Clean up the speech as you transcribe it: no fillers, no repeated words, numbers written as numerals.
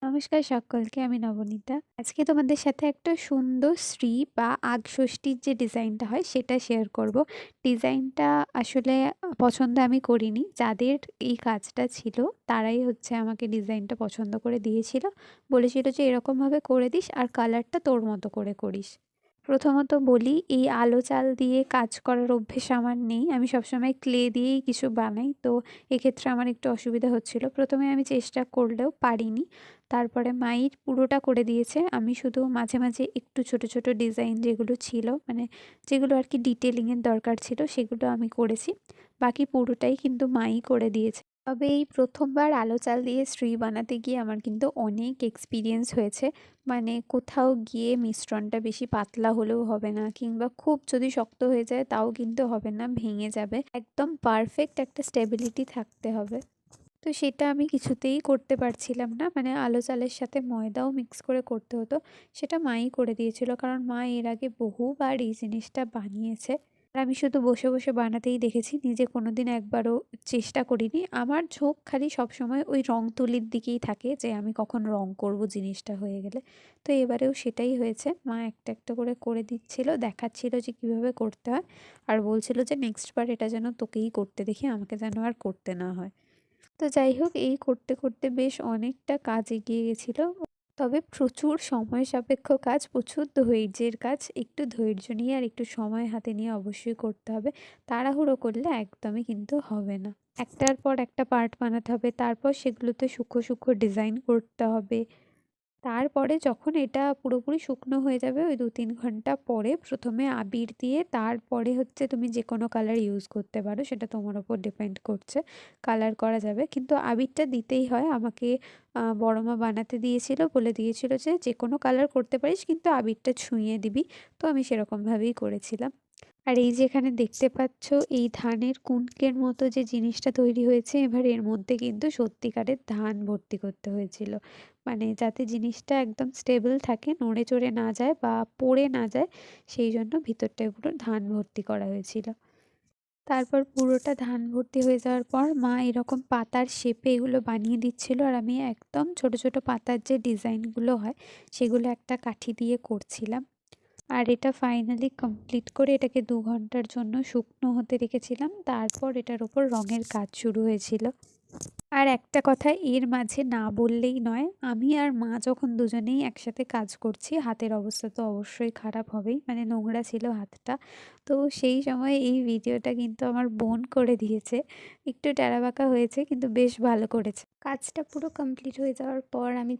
নমস্কার সকলকে, আমি নবনীতা। আজকে তোমাদের সাথে একটা সুন্দর শ্রী বা আগষষ্ঠীর যে ডিজাইনটা হয় সেটা শেয়ার করব। ডিজাইনটা আসলে পছন্দ আমি করিনি। যাদের এই কাজটা ছিল তারাই হচ্ছে আমাকে ডিজাইনটা পছন্দ করে দিয়েছিল। বলেছিল যে এরকমভাবে করে দিস আর কালারটা তোর মতো করে করিস। প্রথমত বলি, এই আলো চাল দিয়ে কাজ করার অভ্যেস আমার নেই। আমি সবসময় ক্লে দিয়েই কিছু বানাই, তো এক্ষেত্রে আমার একটু অসুবিধা হচ্ছিল। প্রথমে আমি চেষ্টা করলেও পারিনি। তারপরে মাই পুরোটা করে দিয়েছে। আমি শুধু মাঝে মাঝে একটু ছোট ছোট ডিজাইন যেগুলো ছিল, মানে যেগুলো আর কি ডিটেলিংয়ের দরকার ছিল, সেগুলো আমি করেছি। বাকি পুরোটাই কিন্তু মাই করে দিয়েছে। তবে এই প্রথমবার আলো চাল দিয়ে শ্রী বানাতে গিয়ে আমার কিন্তু অনেক এক্সপিরিয়েন্স হয়েছে। মানে কোথাও গিয়ে মিশ্রণটা বেশি পাতলা হলেও হবে না, কিংবা খুব যদি শক্ত হয়ে যায় তাও কিন্তু হবে না, ভেঙে যাবে। একদম পারফেক্ট একটা স্টেবিলিটি থাকতে হবে। তো সেটা আমি কিছুতেই করতে পারছিলাম না। মানে আলো চালের সাথে ময়দাও মিক্স করে করতে হতো। সেটা মাই করে দিয়েছিল, কারণ মা এর আগে বহুবার এই জিনিসটা বানিয়েছে। আর আমি শুধু বসে বসে বানাতেই দেখেছি, নিজে কোনোদিন একবারও চেষ্টা করিনি। আমার ঝোঁক খালি সবসময় ওই রং তুলির দিকেই থাকে, যে আমি কখন রং করব জিনিসটা হয়ে গেলে। তো এবারেও সেটাই হয়েছে। মা একটা একটা করে করে দিচ্ছিল, দেখাচ্ছিল যে কিভাবে করতে হয়। আর বলছিল যে নেক্সট বার এটা যেন তোকেই করতে দেখি, আমাকে যেন আর করতে না হয়। তো যাই হোক, এই করতে করতে বেশ অনেকটা কাজ এগিয়ে গেছিলো। তবে প্রচুর সময় সাপেক্ষ কাজ, প্রচুর ধৈর্যের কাজ। একটু ধৈর্য নিয়ে আর একটু সময় হাতে নিয়ে অবশ্যই করতে হবে। তাড়াহুড়ো করলে একদমই কিন্তু হবে না। একটার পর একটা পার্ট বানাতে হবে, তারপর সেগুলোতে সূক্ষ্ম সূক্ষ্ম ডিজাইন করতে হবে। তারপরে যখন এটা পুরোপুরি শুকনো হয়ে যাবে, ওই ২-৩ ঘন্টা পরে প্রথমে আবির দিয়ে, তারপরে হচ্ছে তুমি যে কোনো কালার ইউজ করতে পারো, সেটা তোমার ওপর ডিপেন্ড করছে। কালার করা যাবে, কিন্তু আবিরটা দিতেই হয়। আমাকে বড় মা বানাতে দিয়েছিল, বলে দিয়েছিল যে যে কোনো কালার করতে পারিস, কিন্তু আবিরটা ছুঁয়ে দিবি। তো আমি সেরকমভাবেই করেছিলাম। আর এই যে এখানে দেখতে পাচ্ছ, এই ধানের কুনকের মতো যে জিনিসটা তৈরি হয়েছে, এবার এর মধ্যে কিন্তু সত্যিকারের ধান ভর্তি করতে হয়েছিল। মানে যাতে জিনিসটা একদম স্টেবল থাকে, নড়ে চড়ে না যায় বা পড়ে না যায়, সেই জন্য ভিতরটায় পুরো ধান ভর্তি করা হয়েছিল। তারপর পুরোটা ধান ভর্তি হয়ে যাওয়ার পর মা এরকম পাতার শেপে এগুলো বানিয়ে দিচ্ছিল, আর আমি একদম ছোট ছোট পাতার যে ডিজাইনগুলো হয় সেগুলো একটা কাঠি দিয়ে করছিলাম। আর এটা ফাইনালি কমপ্লিট করে এটাকে ২ ঘন্টার জন্য শুকনো হতে রেখেছিলাম। তারপর এটার ওপর রঙের কাজ শুরু হয়েছিল। আর একটা কথা এর মাঝে না বললেই নয়, আমি আর মা যখন দুজনেই একসাথে কাজ করছি, হাতের অবস্থা তো অবশ্যই খারাপ হবেই, মানে নোংরা ছিল হাতটা। তো সেই সময় এই ভিডিওটা কিন্তু আমার বোন করে দিয়েছে। একটু টেরাবাঁকা হয়েছে, কিন্তু বেশ ভালো করেছে। কাজটা পুরো কমপ্লিট হয়ে যাওয়ার পর আমি